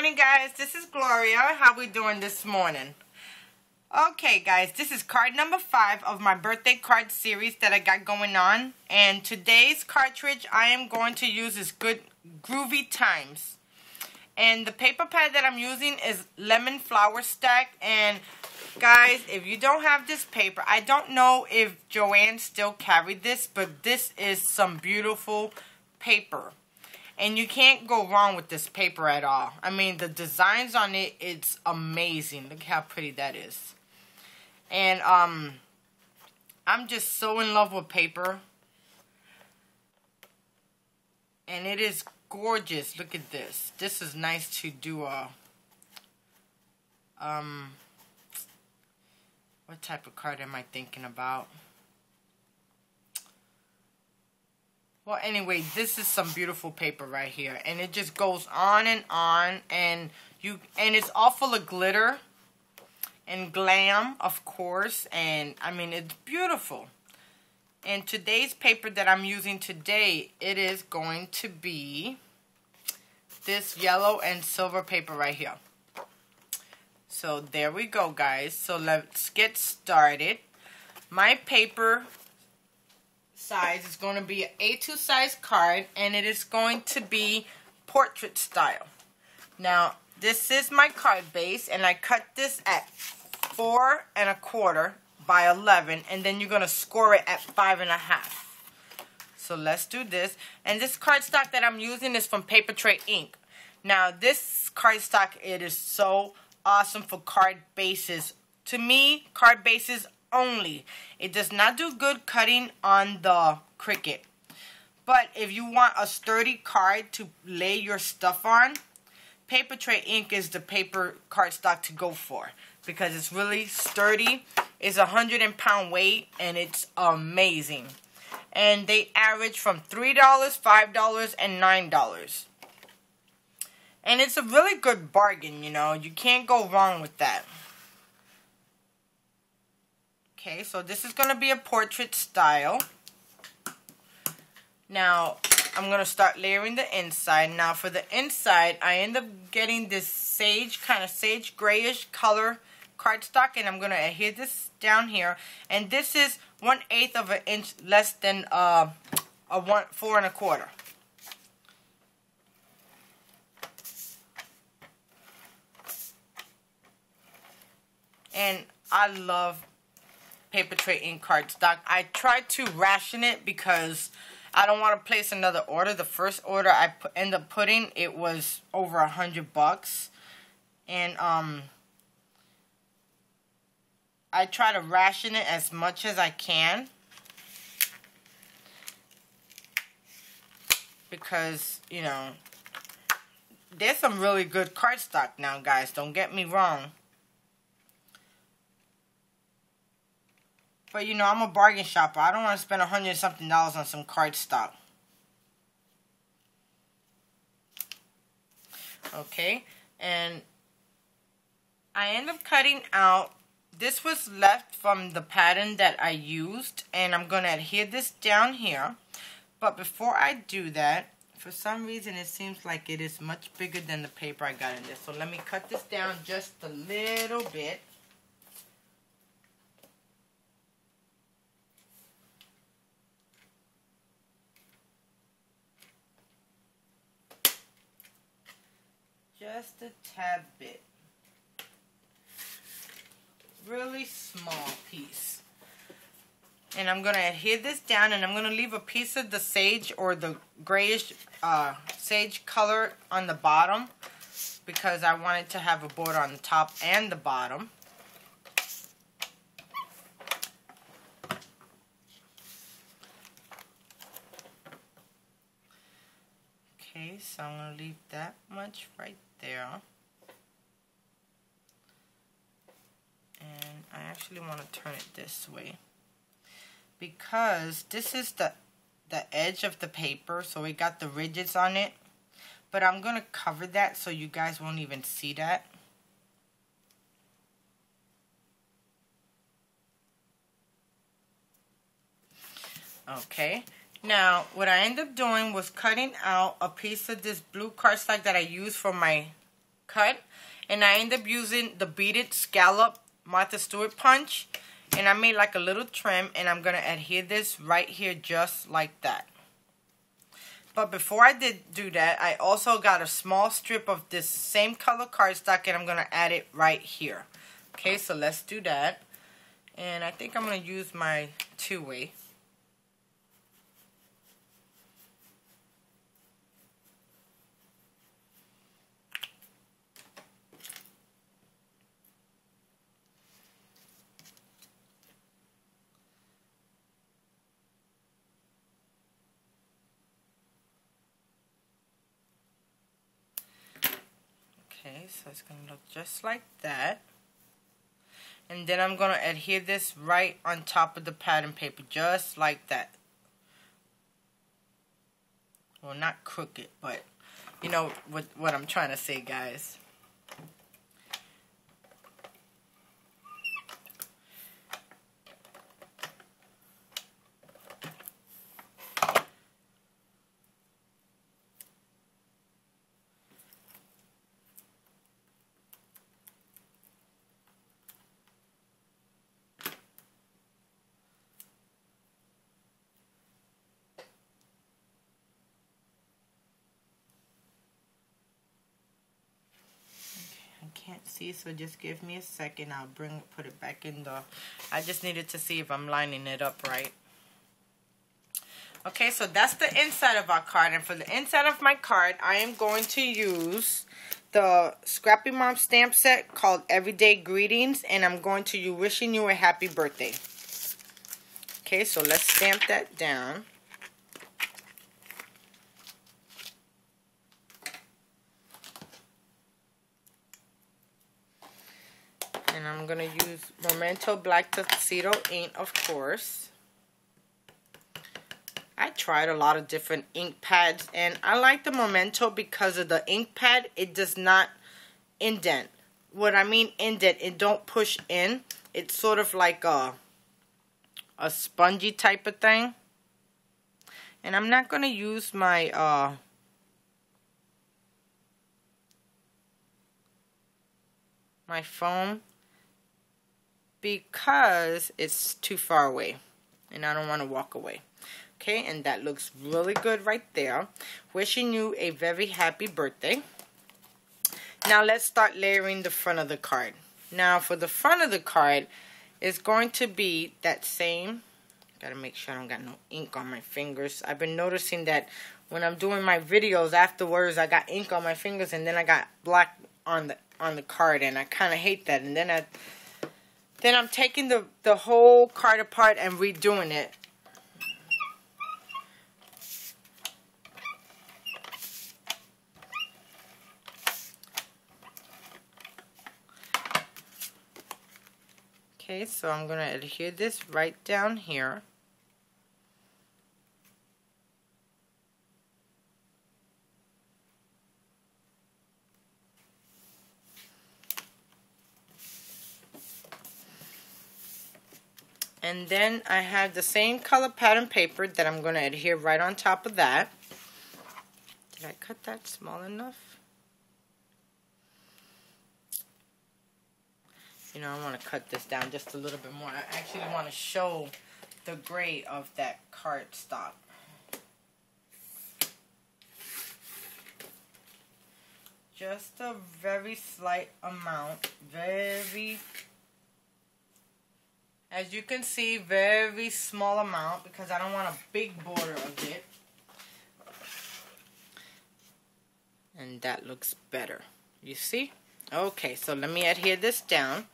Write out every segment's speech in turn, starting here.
morning, guys. This is Gloria. How we doing this morning? Okay, guys, this is card number 5 of my birthday card series that I got going on. And today's cartridge I am going to use is Good Groovy Times. And the paper pad that I'm using is Lemon Flower Stack. And guys, if you don't have this paper, I don't know if Joanne still carried this, but this is some beautiful paper. And you can't go wrong with this paper at all. I mean, the designs on it, it's amazing. Look how pretty that is. And I'm just so in love with paper. And it is gorgeous. Look at this. This is nice to do a what type of card am I thinking about? Well, anyway, this is some beautiful paper right here, and it just goes on, and it's all full of glitter and glam, of course, and I mean, it's beautiful. And today's paper that I'm using today, it is going to be this yellow and silver paper right here. So there we go, guys. So let's get started. My paper size is going to be an A2 size card, and it is going to be portrait style. Now, this is my card base, and I cut this at 4 1/4 by 11, and then you're going to score it at 5 1/2. So let's do this. And this cardstock that I'm using is from Paper Tray Ink. Now, this cardstock, it is so awesome for card bases. To me, card bases only. It does not do good cutting on the Cricut. But if you want a sturdy card to lay your stuff on, Paper Tray Ink is the paper cardstock to go for, because it's really sturdy. It's 100-pound weight, and it's amazing. And they average from $3, $5, and $9. And it's a really good bargain, you know. You can't go wrong with that. Okay, so this is going to be a portrait style. Now, I'm going to start layering the inside. Now, for the inside, I end up getting this kind of sage grayish color cardstock, and I'm going to adhere this down here. And this is 1/8 of an inch less than 4 1/4. And I love Paper Tray Ink cardstock. I tried to ration it because I don't want to place another order. The first order I end up putting, it was over $100. And I try to ration it as much as I can, because, you know, there's some really good cardstock now, guys. Don't get me wrong. But, you know, I'm a bargain shopper. I don't want to spend $100-something on some cardstock. Okay. And I end up cutting out. This was left from the pattern that I used. And I'm going to adhere this down here. But before I do that, for some reason it seems like it is much bigger than the paper I got in this. So let me cut this down just a little bit. Just a tad bit. Really small piece. And I'm going to adhere this down, and I'm going to leave a piece of the sage or the grayish sage color on the bottom, because I wanted to have a border on the top and the bottom. Okay, so I'm going to leave that much right there. And I actually want to turn it this way, because this is the edge of the paper, so it got the ridges on it. But I'm going to cover that so you guys won't even see that. Okay, now what I ended up doing was cutting out a piece of this blue cardstock that I used for my cut. And I end up using the beaded scallop Martha Stewart punch. And I made like a little trim, and I'm going to adhere this right here just like that. But before I do that, I also got a small strip of this same color cardstock, and I'm going to add it right here. Okay, so let's do that. And I think I'm going to use my two-way. Okay, so it's going to look just like that. And then I'm going to adhere this right on top of the pattern paper, just like that. Well, not crooked, but you know what I'm trying to say, guys. Can't see, so just give me a second. I'll put it back in the, I just needed to see if I'm lining it up right. Okay, so that's the inside of our card, and for the inside of my card, I am going to use the Scrappy Mom stamp set called Everyday Greetings, and I'm going to use Wishing You a Happy Birthday. Okay, so let's stamp that down. And I'm going to use Memento Black Tuxedo ink, of course. I tried a lot of different ink pads, and I like the Memento because of the ink pad. It does not indent. What I mean indent, it don't push in. It's sort of like a spongy type of thing. And I'm not going to use my my foam, because it's too far away and I don't want to walk away. Okay, and that looks really good right there. Wishing you a very happy birthday. Now let's start layering the front of the card. Now for the front of the card, it's going to be that same. Gotta make sure I don't got no ink on my fingers. I've been noticing that when I'm doing my videos afterwards, I got ink on my fingers and then I got black on the card, and I kind of hate that. And then I'm taking the whole card apart and redoing it. Okay, so I'm going to adhere this right down here. And then I have the same color pattern paper that I'm going to adhere right on top of that. Did I cut that small enough? You know, I want to cut this down just a little bit more. I actually want to show the gray of that cardstock. Just a very slight amount. As you can see, very small amount, because I don't want a big border of it. And that looks better. You see? Okay, so let me adhere this down.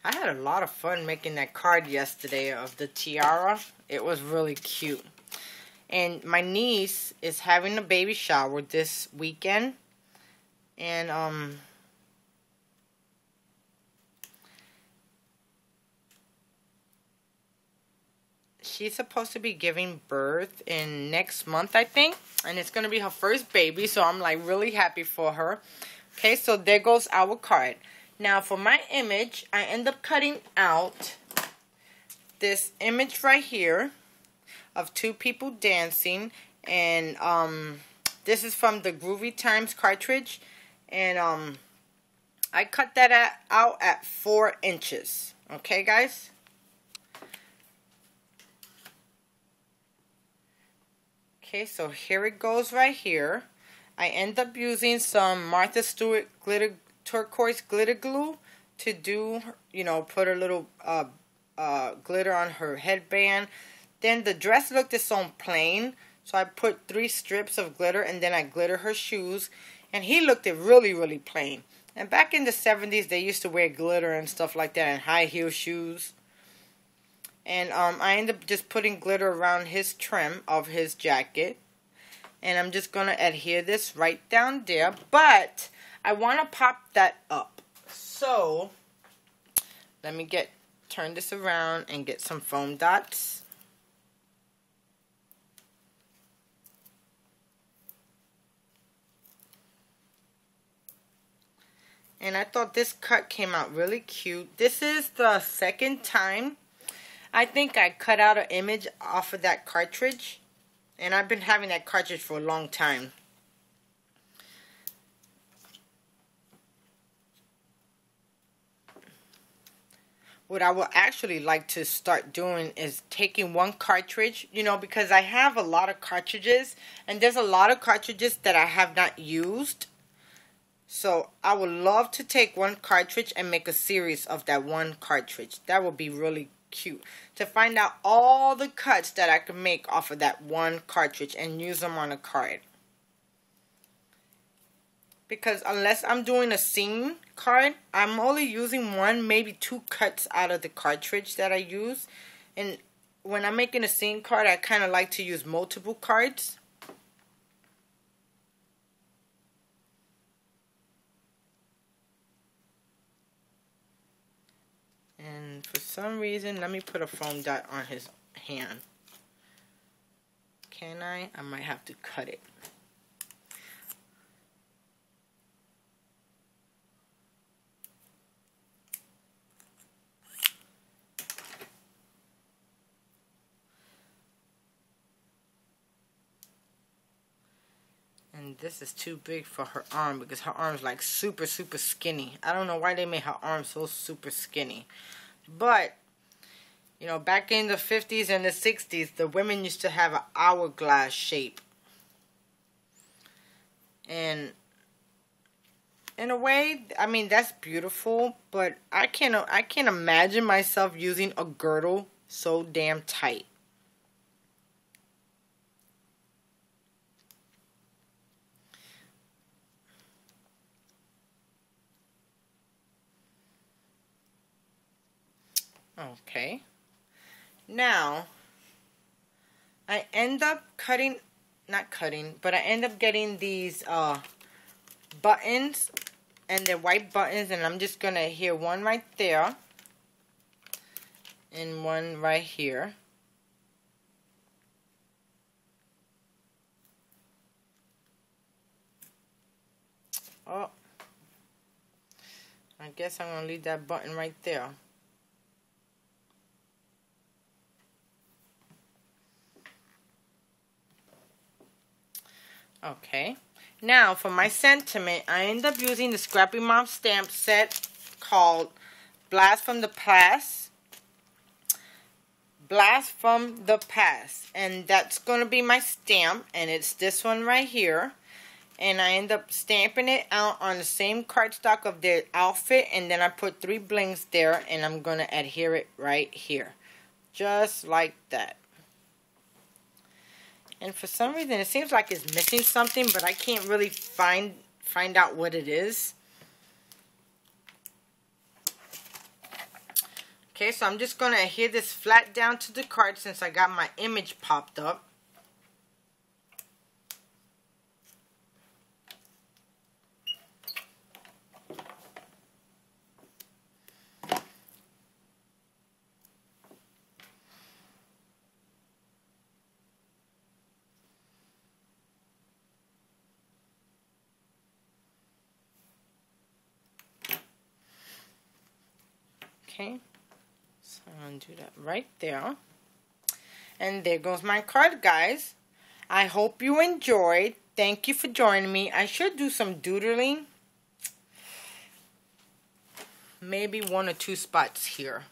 I had a lot of fun making that card yesterday of the tiara. It was really cute. And my niece is having a baby shower this weekend. And, she's supposed to be giving birth in next month, I think. And it's going to be her first baby, so I'm like really happy for her. Okay, so there goes our card. Now for my image, I end up cutting out this image right here of two people dancing, and this is from the Groovy Times cartridge, and I cut that out at 4 inches. Okay, guys? Okay, so here it goes right here. I end up using some Martha Stewart turquoise glitter glue to do, you know, put a little glitter on her headband. Then the dress looked its own plain, so I put 3 strips of glitter, and then I glitter her shoes, and he looked it really, really plain. And back in the 70s, they used to wear glitter and stuff like that, and high heel shoes. And I end up just putting glitter around his trim of his jacket. And I'm just going to adhere this right down there. But I want to pop that up. So, let me turn this around and get some foam dots. And I thought this cut came out really cute. This is the second time I think I cut out an image off of that cartridge. And I've been having that cartridge for a long time. What I would actually like to start doing is taking one cartridge, you know, because I have a lot of cartridges, and there's a lot of cartridges that I have not used. So I would love to take one cartridge and make a series of that one cartridge. That would be really cute, to find out all the cuts that I can make off of that one cartridge and use them on a card. Because unless I'm doing a scene card, I'm only using 1, maybe 2 cuts out of the cartridge that I use. And when I'm making a scene card, I kind of like to use multiple cards. And for some reason, let me put a foam dot on his hand. Can I? I might have to cut it. And this is too big for her arm because her arm's like super, super skinny. I don't know why they made her arm so super skinny. But, you know, back in the 50s and the 60s, the women used to have an hourglass shape. And in a way, I mean, that's beautiful, but I can't imagine myself using a girdle so damn tight. Okay. Now, I end up but I end up getting these buttons, and they're white buttons, and I'm just going to adhere one right there and one right here. Oh, I guess I'm going to leave that button right there. Okay, now for my sentiment, I end up using the Scrappy Mom stamp set called Blast from the Past. Blast from the Past. And that's going to be my stamp, and it's this one right here. And I end up stamping it out on the same cardstock of the outfit, and then I put 3 blings there, and I'm going to adhere it right here. Just like that. And for some reason, it seems like it's missing something, but I can't really find out what it is. Okay, so I'm just going to adhere this flat down to the card since I got my image popped up. Okay, so undo that right there. And there goes my card, guys. I hope you enjoyed. Thank you for joining me. I should do some doodling. Maybe 1 or 2 spots here.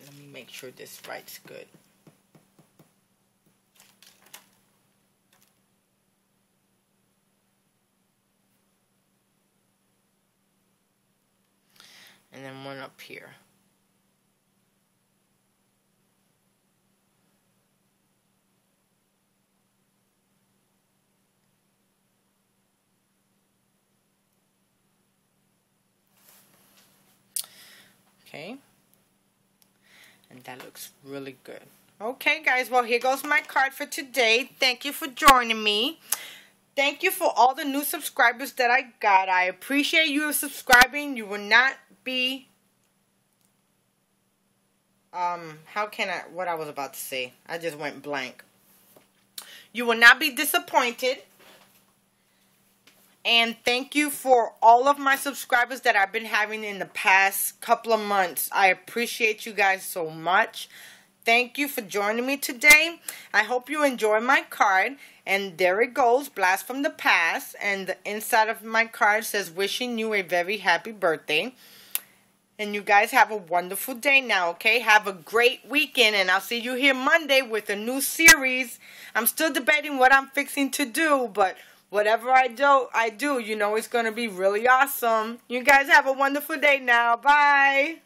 Let me make sure this writes good. And then 1 up here. Okay, and that looks really good. Okay, guys, well, here goes my card for today. Thank you for joining me. Thank you for all the new subscribers that I got. I appreciate you subscribing. You will not be, what I was about to say. I just went blank. You will not be disappointed. And thank you for all of my subscribers that I've been having in the past couple of months. I appreciate you guys so much. Thank you for joining me today. I hope you enjoy my card. And there it goes, Blast from the Past. And the inside of my card says, wishing you a very happy birthday. And you guys have a wonderful day now, okay? Have a great weekend. And I'll see you here Monday with a new series. I'm still debating what I'm fixing to do, but whatever I do, you know it's going to be really awesome. You guys have a wonderful day now. Bye.